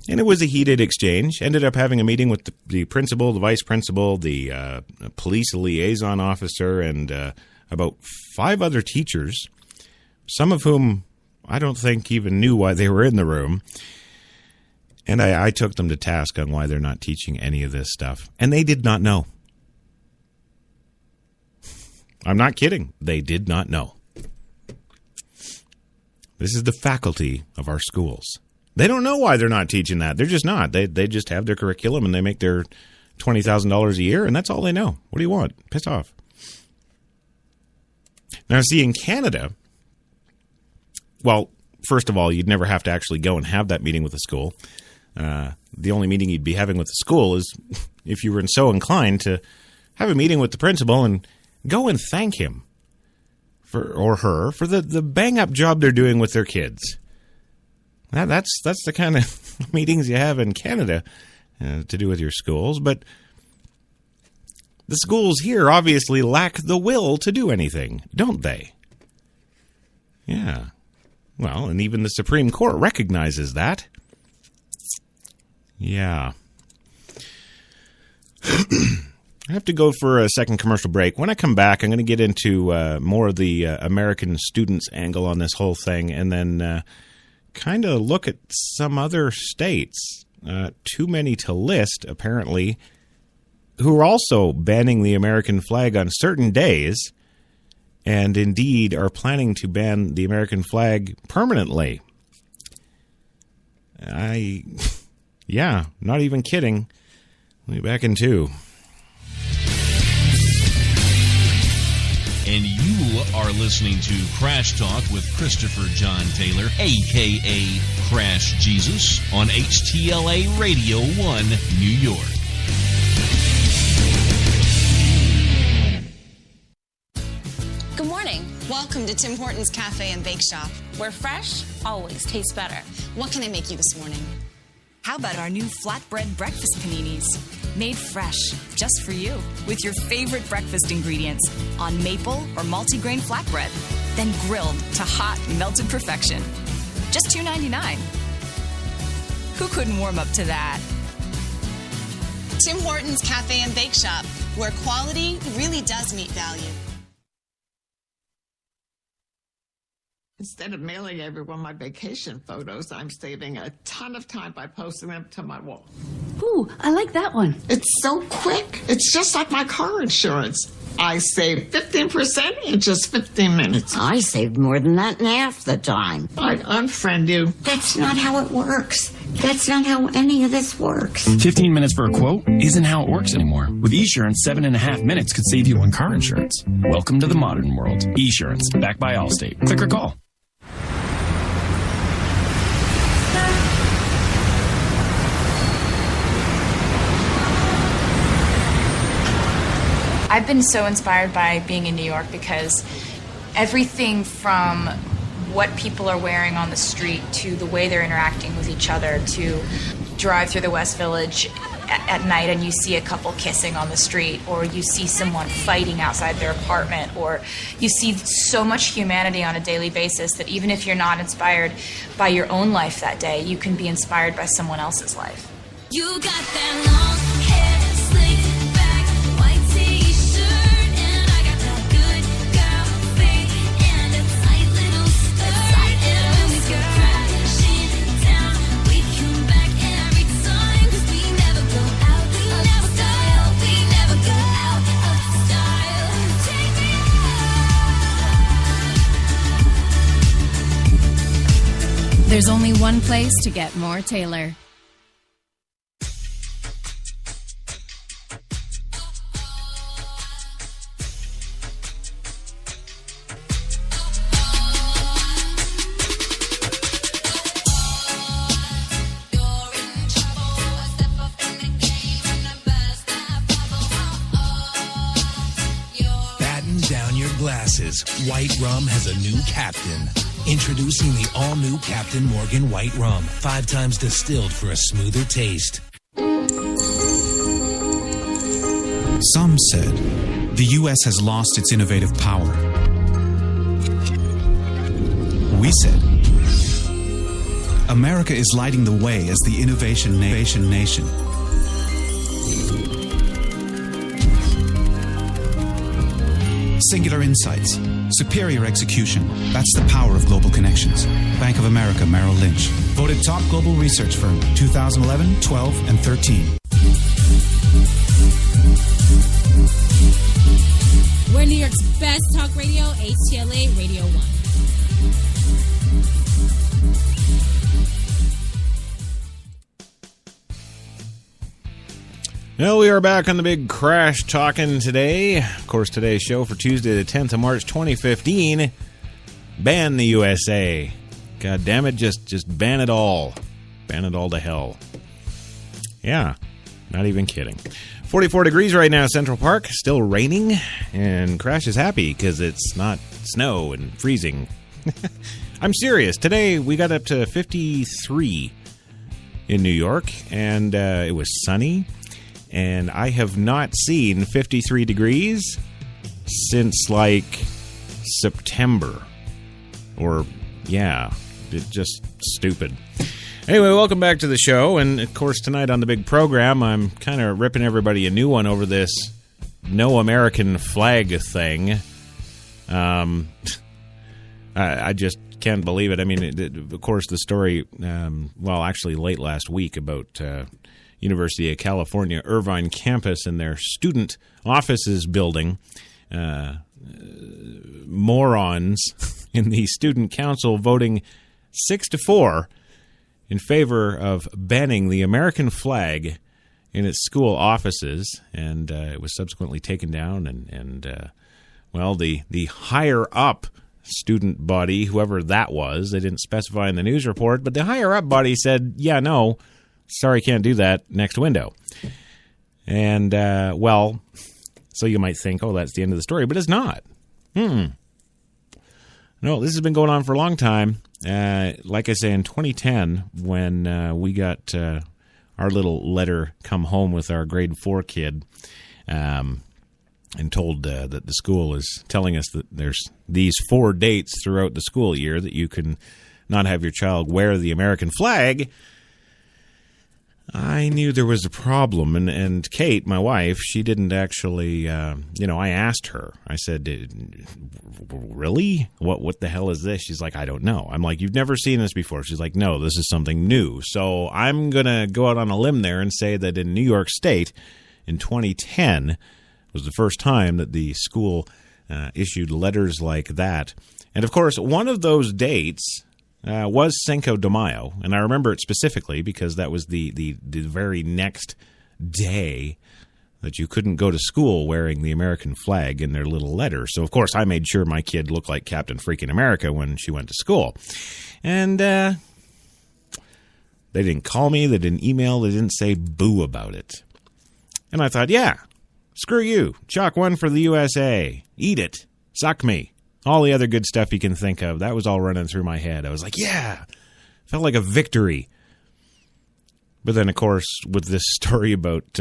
And it was a heated exchange. Ended up having a meeting with the principal, the vice principal, the police liaison officer, and about 5 other teachers, some of whom I don't think even knew why they were in the room. And I took them to task on why they're not teaching any of this stuff. And they did not know. I'm not kidding. They did not know. This is the faculty of our schools. They don't know why they're not teaching that. They're just not. They just have their curriculum and they make their $20,000 a year, and that's all they know. What do you want? Piss off. Now, see, in Canada, well, first of all, you'd never have to actually go and have that meeting with the school. The only meeting you'd be having with the school is if you were so inclined to have a meeting with the principal and go and thank him or her for the bang-up job they're doing with their kids. That's the kind of meetings you have in Canada to do with your schools. But the schools here obviously lack the will to do anything, don't they? Yeah. Well, and even the Supreme Court recognizes that. Yeah. I have to go for a second commercial break. When I come back, I'm going to get into more of the American students angle on this whole thing, and then kind of look at some other states, too many to list, apparently, who are also banning the American flag on certain days, and indeed are planning to ban the American flag permanently. Yeah, not even kidding. We'll be back in 2. And you are listening to Crash Talk with Christopher John Taylor, a.k.a. Crash Jesus, on HTLA Radio 1, New York. Good morning. Welcome to Tim Hortons Cafe and Bake Shop, where fresh always tastes better. What can I make you this morning? How about our new flatbread breakfast paninis? Made fresh, just for you, with your favorite breakfast ingredients on maple or multigrain flatbread, then grilled to hot, melted perfection. Just $2.99. Who couldn't warm up to that? Tim Hortons Cafe and Bake Shop, where quality really does meet value. Instead of mailing everyone my vacation photos, I'm saving a ton of time by posting them to my wall. Ooh, I like that one. It's so quick. It's just like my car insurance. I saved 15% in just 15 minutes. I saved more than that in half the time. I'd unfriend you. That's not how it works. That's not how any of this works. 15 minutes for a quote isn't how it works anymore. With eSurance, 7.5 minutes could save you on car insurance. Welcome to the modern world. eSurance, backed by Allstate. Click or call. I've been so inspired by being in New York because everything from what people are wearing on the street to the way they're interacting with each other, to drive through the West Village at night and you see a couple kissing on the street, or you see someone fighting outside their apartment, or you see so much humanity on a daily basis that even if you're not inspired by your own life that day, you can be inspired by someone else's life. You got that long hair, slick back, white t-shirt, and I got that good girl face and a tight little skirt. And when we go crashing down, we come back every time, 'cause we never go out of style. We never go out of style. Take me out. There's only one place to get more Taylor. Glasses. White Rum has a new captain. Introducing the all-new Captain Morgan White Rum. 5 times distilled for a smoother taste. Some said the U.S. has lost its innovative power. We said America is lighting the way as the innovation nation. Singular insights, superior execution. That's the power of global connections. Bank of America Merrill Lynch. Voted top global research firm 2011, 12, and 13. We're New York's best talk radio, HTLA Radio 1. Well, we are back on the big Crash Talking today. Of course, today's show for Tuesday, the 10th of March, 2015. Ban the U.S.A. God damn it, just ban it all. Ban it all to hell. Yeah, not even kidding. 44 degrees right now, Central Park. Still raining, and Crash is happy because it's not snow and freezing. I'm serious. Today, we got up to 53 in New York, and it was sunny. And I have not seen 53 degrees since, like, September. Or, yeah, it's just stupid. Anyway, welcome back to the show. And, of course, tonight on the big program, I'm kind of ripping everybody a new one over this no American flag thing. I just can't believe it. I mean, of course, the story, actually late last week about University of California, Irvine campus and their student offices building. Morons in the student council voting 6-4 in favor of banning the American flag in its school offices, and it was subsequently taken down. And the higher up student body, whoever that was, they didn't specify in the news report, but the higher up body said, yeah, no, sorry, can't do that. Next window. And, so you might think, oh, that's the end of the story, but it's not. No, this has been going on for a long time. Like I say, in 2010, when we got our little letter come home with our grade 4 kid, and told that the school is telling us that there's these 4 dates throughout the school year that you can not have your child wear the American flag, I knew there was a problem. And Kate, my wife, she didn't actually, I asked her. I said, really? What the hell is this? She's like, I don't know. I'm like, you've never seen this before. She's like, no, this is something new. So I'm going to go out on a limb there and say that in New York State in 2010 was the first time that the school issued letters like that. And, of course, one of those dates was Cinco de Mayo, and I remember it specifically because that was the very next day that you couldn't go to school wearing the American flag in their little letter. So, of course, I made sure my kid looked like Captain Freaking America when she went to school. And they didn't call me, they didn't email, they didn't say boo about it. And I thought, yeah, screw you. Chalk one for the U.S.A. Eat it. Suck me. All the other good stuff you can think of. That was all running through my head. I was like, yeah. Felt like a victory. But then, of course, with this story about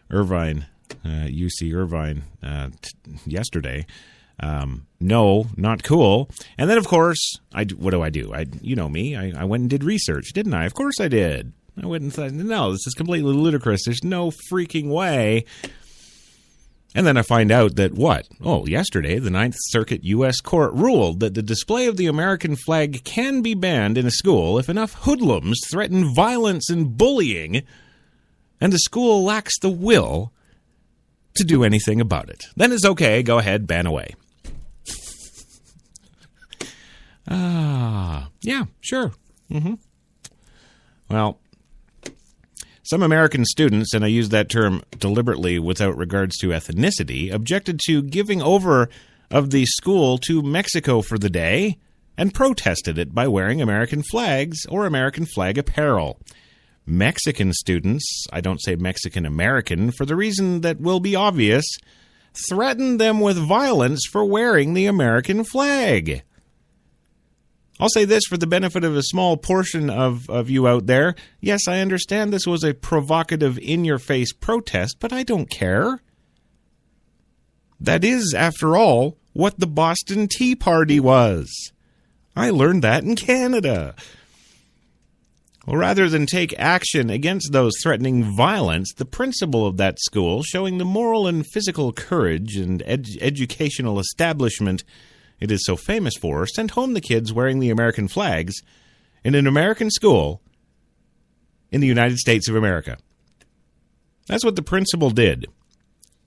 Irvine, UC Irvine yesterday, no, not cool. And then, of course, what do? You know me. I went and did research, didn't I? Of course I did. I went and thought, no, this is completely ludicrous. There's no freaking way. And then I find out that what? Oh, yesterday, the Ninth Circuit U.S. Court ruled that the display of the American flag can be banned in a school if enough hoodlums threaten violence and bullying, and the school lacks the will to do anything about it. Then it's okay, go ahead, ban away. Yeah, sure. Well, some American students, and I use that term deliberately without regards to ethnicity, objected to giving over of the school to Mexico for the day and protested it by wearing American flags or American flag apparel. Mexican students, I don't say Mexican-American for the reason that will be obvious, threatened them with violence for wearing the American flag. I'll say this for the benefit of a small portion of you out there. Yes, I understand this was a provocative, in-your-face protest, but I don't care. That is, after all, what the Boston Tea Party was. I learned that in Canada. Well, rather than take action against those threatening violence, the principal of that school, showing the moral and physical courage and educational establishment it is so famous for, sent home the kids wearing the American flags in an American school in the United States of America. That's what the principal did.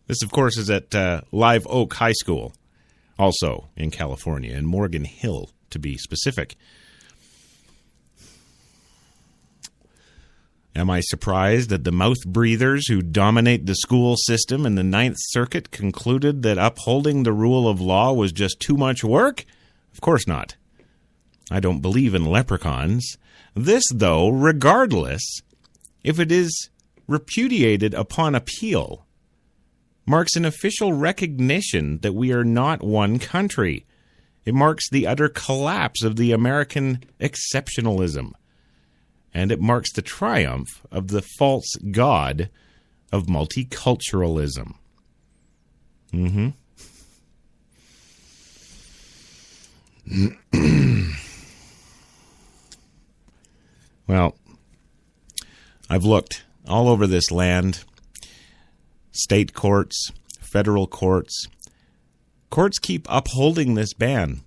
This, of course, is at Live Oak High School, also in California, in Morgan Hill, to be specific. Am I surprised that the mouth breathers who dominate the school system in the Ninth Circuit concluded that upholding the rule of law was just too much work? Of course not. I don't believe in leprechauns. This, though, regardless, if it is repudiated upon appeal, marks an official recognition that we are not one country. It marks the utter collapse of the American exceptionalism. And it marks the triumph of the false god of multiculturalism. Well, I've looked all over this land. State courts, federal courts. Courts keep upholding this ban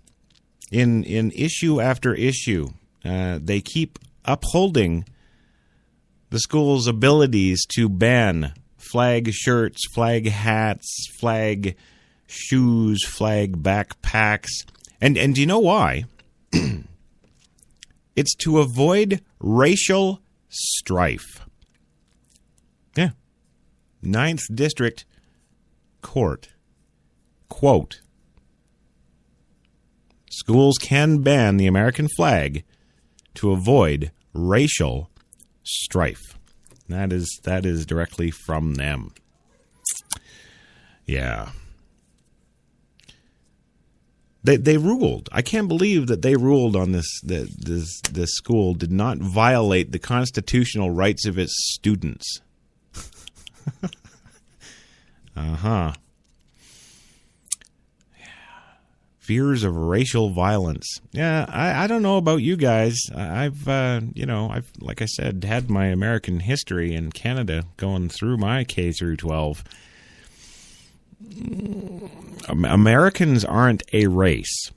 in issue after issue. They keep upholding the school's abilities to ban flag shirts, flag hats, flag shoes, flag backpacks. And do you know why? It's to avoid racial strife. Yeah. 9th District Court. Quote, schools can ban the American flag to avoid racial strife. That is directly from them. Yeah. They ruled. I can't believe that they ruled on this. This school did not violate the constitutional rights of its students. Fears of racial violence. Yeah, I don't know about you guys. I've like I said, had my American history in Canada going through my K through 12. Americans aren't a race.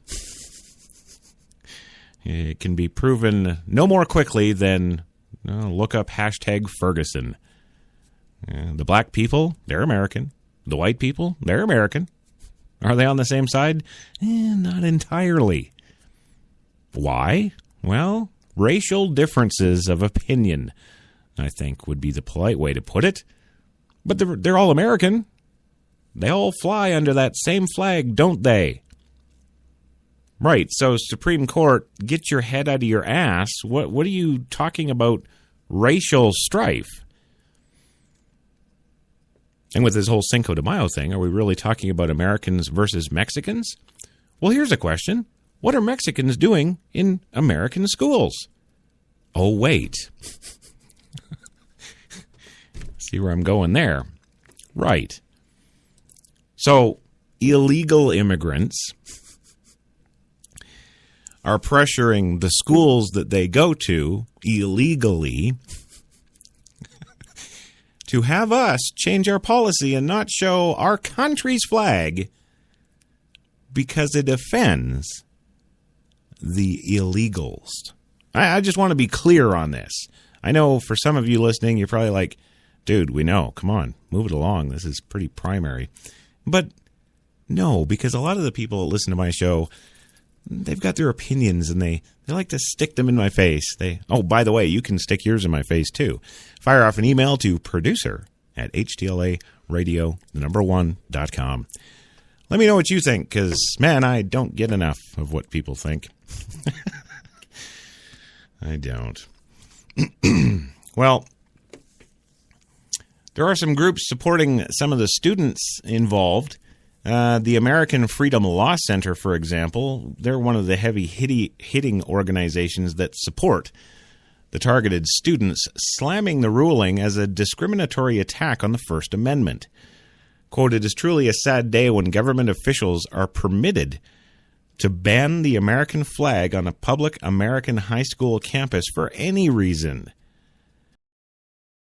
It can be proven no more quickly than look up #Ferguson. The black people, they're American. The white people, they're American. Are they on the same side? Not entirely. Why? Well, racial differences of opinion, I think, would be the polite way to put it. But they're all American. They all fly under that same flag, don't they? Right, so Supreme Court, get your head out of your ass. What are you talking about racial strife? And with this whole Cinco de Mayo thing, are we really talking about Americans versus Mexicans? Well, here's a question. What are Mexicans doing in American schools? Oh, wait. See where I'm going there? Right. So, illegal immigrants are pressuring the schools that they go to illegally to have us change our policy and not show our country's flag because it offends the illegals. I just want to be clear on this. I know for some of you listening, you're probably like, dude, we know. Come on, move it along. This is pretty primary. But no, because a lot of the people that listen to my show, they've got their opinions and they like to stick them in my face. Oh, by the way, you can stick yours in my face too. Fire off an email to producer@htla.radio1.com. Let me know what you think, because, man, I don't get enough of what people think. I don't. Well, there are some groups supporting some of the students involved. The American Freedom Law Center, for example, they're one of the heavy hitting organizations that support the targeted students, slamming the ruling as a discriminatory attack on the First Amendment. Quote, it is truly a sad day when government officials are permitted to ban the American flag on a public American high school campus for any reason.